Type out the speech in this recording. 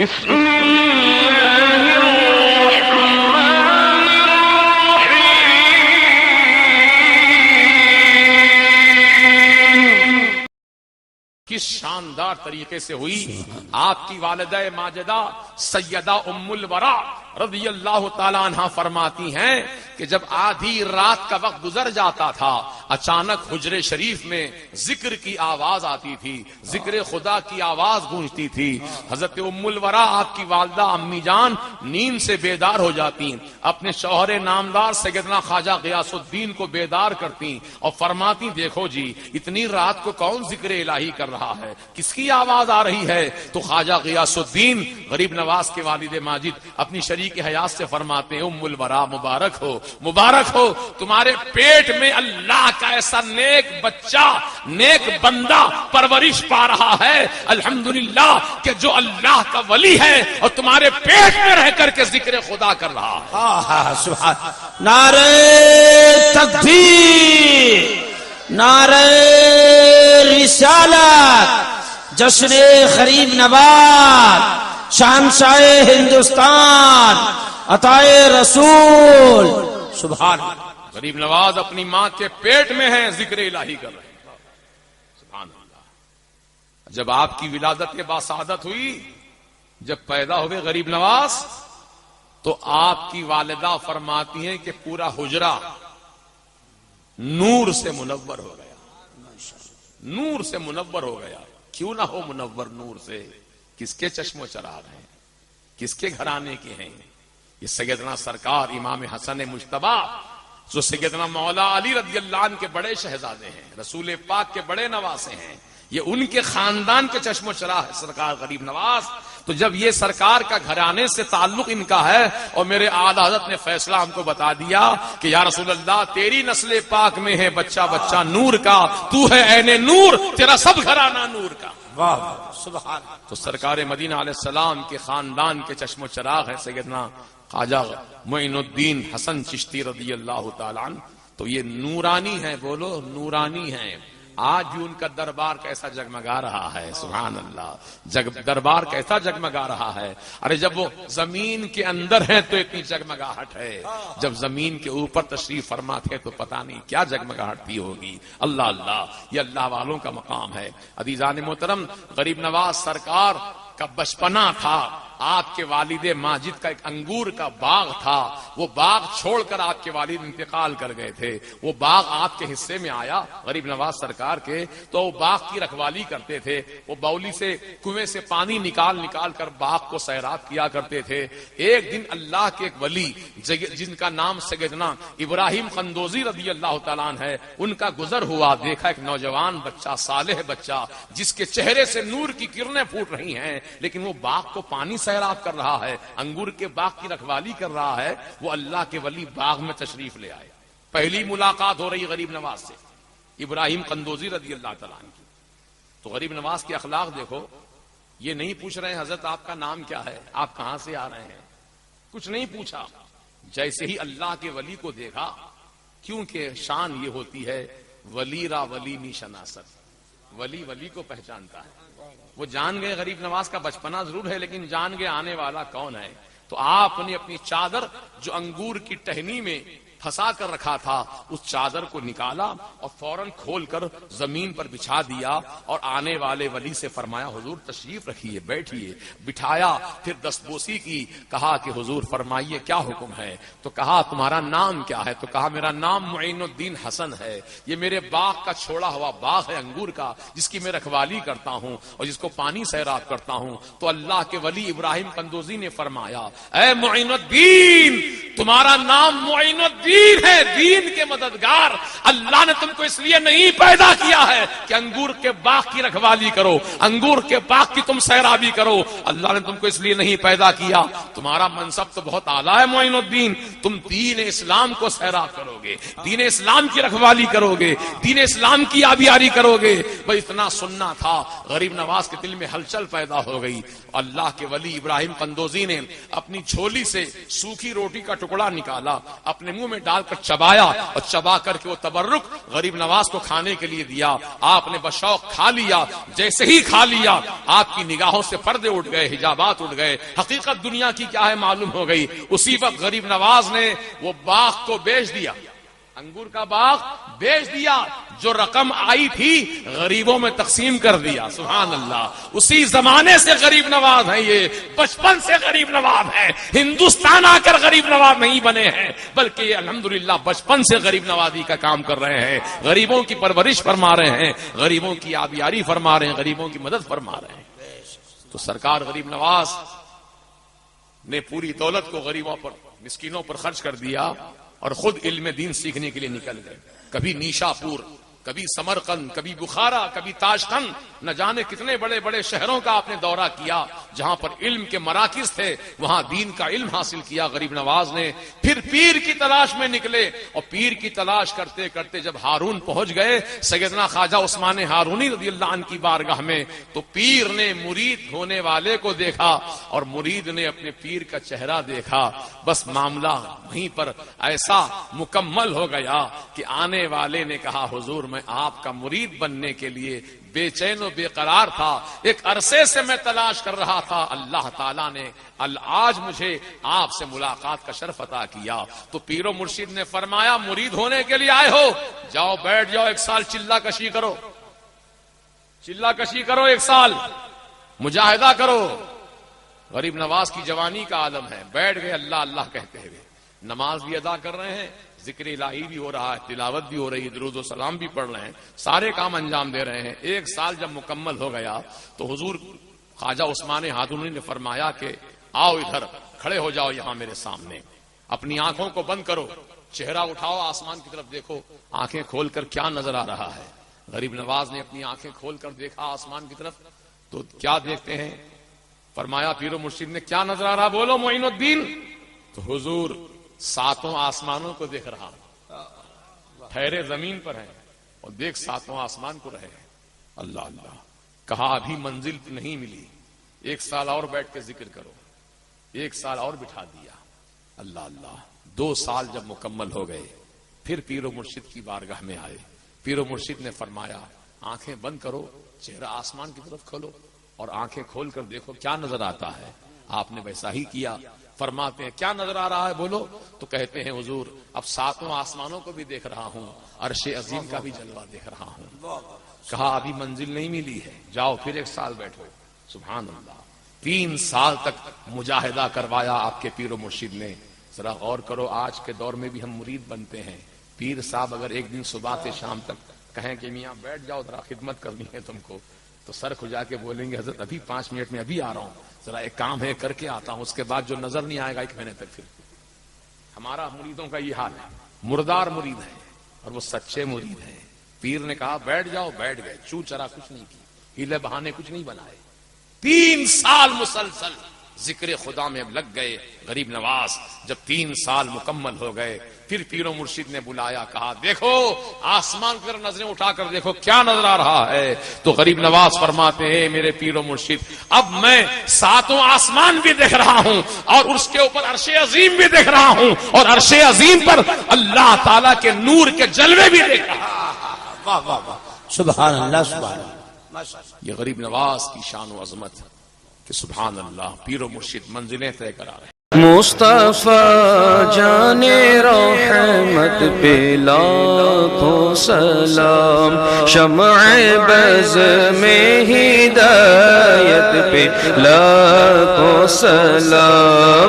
بسم اللہ الرحمن الرحیم. کس شاندار طریقے سے ہوئی آپ کی والدہ ماجدہ سیدہ ام الورا رضی اللہ تعالیٰ عنہ فرماتی ہیں کہ جب آدھی رات کا وقت گزر جاتا تھا اچانک حجرے شریف میں ذکر کی آواز آتی تھی، ذکر خدا کی آواز گونجتی تھی. حضرت ام الورا آپ کی والدہ امی جان نیند سے بیدار ہو جاتی، اپنے شوہر نامدار سیدنا خواجہ غیاث الدین کو بیدار کرتی اور فرماتی دیکھو جی اتنی رات کو کون ذکر الہی کر رہا ہے، کس کی آواز آ رہی ہے؟ تو خواجہ غیاث الدین غریب نواز کے والد ماجد اپنی شریک حیات سے فرماتے ہیں ام الورا مبارک ہو، مبارک ہو، تمہارے پیٹ میں اللہ کا ایسا نیک بچہ، نیک بندہ پرورش پا رہا ہے الحمدللہ کہ جو اللہ کا ولی ہے اور تمہارے پیٹ میں رہ کر کے ذکر خدا کر رہا ہے. سبحان. نعرہ تکبیر، نعرہ رسالت، جشن غریب نواز، شہنشاہ ہندوستان، عطائے رسول. سبحان. غریب نواز اپنی ماں کے پیٹ میں ہیں، ذکر الہی کر رہے ہیں. سبحان اللہ. جب آپ کی ولادت کے بعد سعادت ہوئی، جب پیدا ہوئے غریب نواز، تو آپ کی والدہ فرماتی ہیں کہ پورا حجرہ نور سے منور ہو گیا، نور سے منور ہو گیا. کیوں نہ ہو منور نور سے؟ کس کے چشم و چراغ ہیں، کس کے گھرانے کے ہیں؟ یہ سیدنا سرکار امام حسن مجتبی جو سیدنا مولا علی رضی اللہ عنہ کے بڑے شہزادے ہیں، رسول پاک کے بڑے نواسے ہیں، یہ ان کے خاندان کے چشم و چراغ ہے سرکار غریب نواز. تو جب یہ سرکار کا گھرانے سے تعلق ان کا ہے اور میرے اعلی حضرت نے فیصلہ ہم کو بتا دیا کہ یا رسول اللہ تیری نسل پاک میں ہے بچہ بچہ نور کا، تو ہے عین نور، تیرا سب گھرانہ نور کا. واہ سبحان. تو سرکار مدینہ علیہ السلام کے خاندان کے چشم و چراغ ہے سیدنا خواجہ معین الدین حسن چشتی رضی اللہ تعالیٰ عنہ. تو یہ نورانی ہے، بولو نورانی ہے. آج بھی ان کا دربار کیسا جگمگا رہا ہے، سبحان اللہ. دربار کیسا جگمگا رہا ہے. ارے جب وہ زمین کے اندر ہیں تو اتنی جگمگاہٹ ہے، جب زمین کے اوپر تشریف فرما تھے تو پتہ نہیں کیا جگمگاہٹ تھی ہوگی. اللہ اللہ، یہ اللہ والوں کا مقام ہے. عزیزان محترم، غریب نواز سرکار کا بچپنا تھا. آپ کے والد ماجد کا ایک انگور کا باغ تھا، وہ باغ چھوڑ کر آپ کے والد انتقال کر گئے تھے. وہ باغ آپ کے حصے میں آیا غریب نواز سرکار کے، تو وہ باغ کی رکھوالی کرتے تھے. وہ باولی سے کنویں سے پانی نکال کر باغ کو سیراب کیا کرتے تھے. ایک دن اللہ کے ایک ولی جن کا نام سیدنا ابراہیم قندوزی رضی اللہ تعالیٰ عنہ ہے، ان کا گزر ہوا. دیکھا ایک نوجوان بچہ، صالح بچہ، جس کے چہرے سے نور کی کرنیں پھوٹ رہی ہیں، لیکن وہ باغ کو پانی سیراب کر رہا ہے، انگور کے باغ کی رکھوالی کر رہا ہے. وہ اللہ کے ولی باغ میں تشریف لے آئے. پہلی ملاقات ہو رہی غریب نواز سے، ابراہیم قندوزی رضی اللہ تعالیٰ عنہ کی. تو غریب نواز کے اخلاق دیکھو. یہ نہیں پوچھ رہے ہیں حضرت آپ کا نام کیا ہے، آپ کہاں سے آ رہے ہیں، کچھ نہیں پوچھا. جیسے ہی اللہ کے ولی کو دیکھا، کیونکہ شان یہ ہوتی ہے ولی را ولی نی شناست، ولی ولی کو پہچانتا ہے. وہ جان گئے غریب نواز کا بچپنا ضرور ہے، لیکن جان گئے آنے والا کون ہے. تو آپ نے اپنی چادر جو انگور کی ٹہنی میں پھنسا کر رکھا تھا، اس چادر کو نکالا اور فوراً کھول کر زمین پر بچھا دیا اور آنے والے ولی سے فرمایا حضور تشریف رکھیے، بیٹھیے. بٹھایا، پھر دستبوسی کی، کہا کہ حضور فرمائیے کیا حکم ہے. تو کہا تمہارا نام کیا ہے؟ تو کہا میرا نام معین الدین حسن ہے، یہ میرے باغ کا چھوڑا ہوا باغ ہے انگور کا، جس کی میں رکھوالی کرتا ہوں اور جس کو پانی سیراب کرتا ہوں. تو اللہ کے ولی ابراہیم قندوزی نے فرمایا اے معین الدین، تمہارا نام معین الدین ہے، دین کے مددگار. اللہ نے تم کو اس لیے نہیں پیدا کیا ہے کہ انگور کے باغ کی رکھوالی کرو، انگور کے باغ کی تم سیرابی کرو. اللہ نے تم کو اس لیے نہیں پیدا کیا. تمہارا منصب تو بہت اعلیٰ ہے معین الدین، تم دین اسلام کو سیراب کرو گے، دین اسلام کی رکھوالی کرو گے، دین اسلام کی آبیاری کرو گے. بھائی اتنا سننا تھا. غریب نواز کے دل میں ہلچل پیدا ہو گئی. اللہ کے ولی ابراہیم قندوزی نے اپنی جھولی سے سوکھی روٹی کا ٹکڑا نکالا، اپنے منہ میں ڈال کر چبایا اور چبا کر کے وہ تبرک غریب نواز کو کھانے کے لیے دیا. آپ نے بشوق کھا لیا. جیسے ہی کھا لیا آپ کی نگاہوں سے پردے اٹھ گئے, حجابات اٹھ گئے, حقیقت دنیا کی کیا ہے معلوم ہو گئی. اسی وقت غریب نواز نے وہ باغ کو بیچ دیا, انگور کا باغ بیچ دیا, جو رقم آئی تھی غریبوں میں تقسیم کر دیا. سبحان اللہ, اسی زمانے سے غریب نواز ہیں, یہ بچپن سے غریب نواز ہیں, ہندوستان آ کر غریب نواز نہیں بنے ہیں, بلکہ یہ الحمدللہ بچپن سے غریب نوازی کا کام کر رہے ہیں, غریبوں کی پرورش فرما رہے ہیں, غریبوں کی آبیاری فرما رہے ہیں, غریبوں کی مدد فرما رہے ہیں. تو سرکار غریب نواز نے پوری دولت کو غریبوں پر, مسکینوں پر خرچ کر دیا اور خود علم دین سیکھنے کے لیے نکل گئے. کبھی نیشا پور, کبھی سمرقند, کبھی بخارا, کبھی تاشقند, نہ جانے کتنے بڑے بڑے شہروں کا آپ نے دورہ کیا جہاں پر علم کے مراکز تھے, وہاں دین کا علم حاصل کیا غریب نواز نے. پھر پیر کی تلاش میں نکلے اور پیر کی تلاش کرتے کرتے جب ہارون پہنچ گئے سیدنا خواجہ عثمان ہارونی رضی اللہ عنہ کی بارگاہ میں, تو پیر نے مرید ہونے والے کو دیکھا اور مرید نے اپنے پیر کا چہرہ دیکھا. بس معاملہ وہیں پر ایسا مکمل ہو گیا کہ آنے والے نے کہا حضور میں آپ کا مرید بننے کے لیے بے چین و بے قرار تھا, ایک عرصے سے میں تلاش کر رہا تھا, اللہ تعالیٰ نے آج مجھے آپ سے ملاقات کا شرف عطا کیا. تو پیر و مرشد نے فرمایا مرید ہونے کے لیے آئے ہو, جاؤ بیٹھ جاؤ, 1 سال چلہ کشی کرو, چلہ کشی کرو, 1 سال مجاہدہ کرو. غریب نواز کی جوانی کا عالم ہے, بیٹھ گئے اللہ اللہ کہتے ہوئے, نماز بھی ادا کر رہے ہیں, ذکر الہی بھی ہو رہا ہے, تلاوت بھی ہو رہی ہے, درود و سلام بھی پڑھ رہے ہیں, سارے کام انجام دے رہے ہیں. 1 سال جب مکمل ہو گیا تو حضور خواجہ عثمان ہارونی نے فرمایا کہ آؤ ادھر کھڑے ہو جاؤ یہاں میرے سامنے, اپنی آنکھوں کو بند کرو, چہرہ اٹھاؤ, آسمان کی طرف دیکھو, آنکھیں کھول کر کیا نظر آ رہا ہے. غریب نواز نے اپنی آنکھیں کھول کر دیکھا آسمان کی طرف, تو کیا دیکھتے ہیں؟ فرمایا پیر و مرشد نے کیا نظر آ رہا, بولو معین الدین. تو حضور 7 آسمانوں کو دیکھ رہا, ٹھہرے زمین پر ہیں اور دیکھ 7 آسمان کو رہے. اللہ اللہ, کہا ابھی منزل نہیں ملی, 1 سال اور بیٹھ کے ذکر کرو, 1 سال اور بٹھا دیا. اللہ اللہ, 2 سال جب مکمل ہو گئے پھر پیر و مرشد کی بارگاہ میں آئے. پیر و مرشد نے فرمایا آنکھیں بند کرو, چہرہ آسمان کی طرف کھولو اور آنکھیں کھول کر دیکھو کیا نظر آتا ہے. آپ نے ویسا ہی کیا. فرماتے ہیں کیا نظر آ رہا ہے بولو, تو کہتے ہیں حضور اب 7 آسمانوں کو بھی دیکھ رہا ہوں, عرش عظیم کا بھی جلوہ دیکھ رہا ہوں. کہا ابھی منزل نہیں ملی ہے, جاؤ پھر 1 سال بیٹھو. سبحان اللہ, 3 سال تک مجاہدہ کروایا آپ کے پیر و مرشد نے. ذرا غور کرو, آج کے دور میں بھی ہم مرید بنتے ہیں. پیر صاحب اگر ایک دن صبح سے شام تک کہیں کہ میاں بیٹھ جاؤ ذرا خدمت کرنی ہے تم کو, تو سر کھجا کے بولیں گے حضرت ابھی 5 منٹ میں ابھی آ رہا ہوں, ذرا ایک کام ہے کر کے آتا ہوں, اس کے بعد جو نظر نہیں آئے گا 1 مہینے تک. پھر ہمارا مریدوں کا یہ حال ہے, مردار مرید ہے اور وہ سچے مرید ہیں. پیر نے کہا بیٹھ جاؤ, بیٹھ گئے, چو چرا کچھ نہیں کی, ہیلے بہانے کچھ نہیں بنائے. 3 سال مسلسل ذکر خدا میں لگ گئے غریب نواز. جب 3 سال مکمل ہو گئے پھر پیر و مرشد نے بلایا, کہا دیکھو آسمان کی طرف نظریں اٹھا کر دیکھو کیا نظر آ رہا ہے. تو غریب نواز فرماتے ہیں میرے پیر و مرشد اب میں 7 آسمان بھی دیکھ رہا ہوں اور اس کے اوپر عرش عظیم بھی دیکھ رہا ہوں اور عرش عظیم پر اللہ تعالیٰ کے نور کے جلوے بھی دیکھ رہا ہوں. واہ واہ واہ, سبحان اللہ, سبحان اللہ. یہ غریب نواز کی شان و عظمت کہ سبحان اللہ, پیر و مرشد منزلیں طے کرا رہے ہیں. مصطفیٰ جان رحمت پہ لاکھوں سلام, شمع بز میں ہدایت پہ لاکھوں سلام.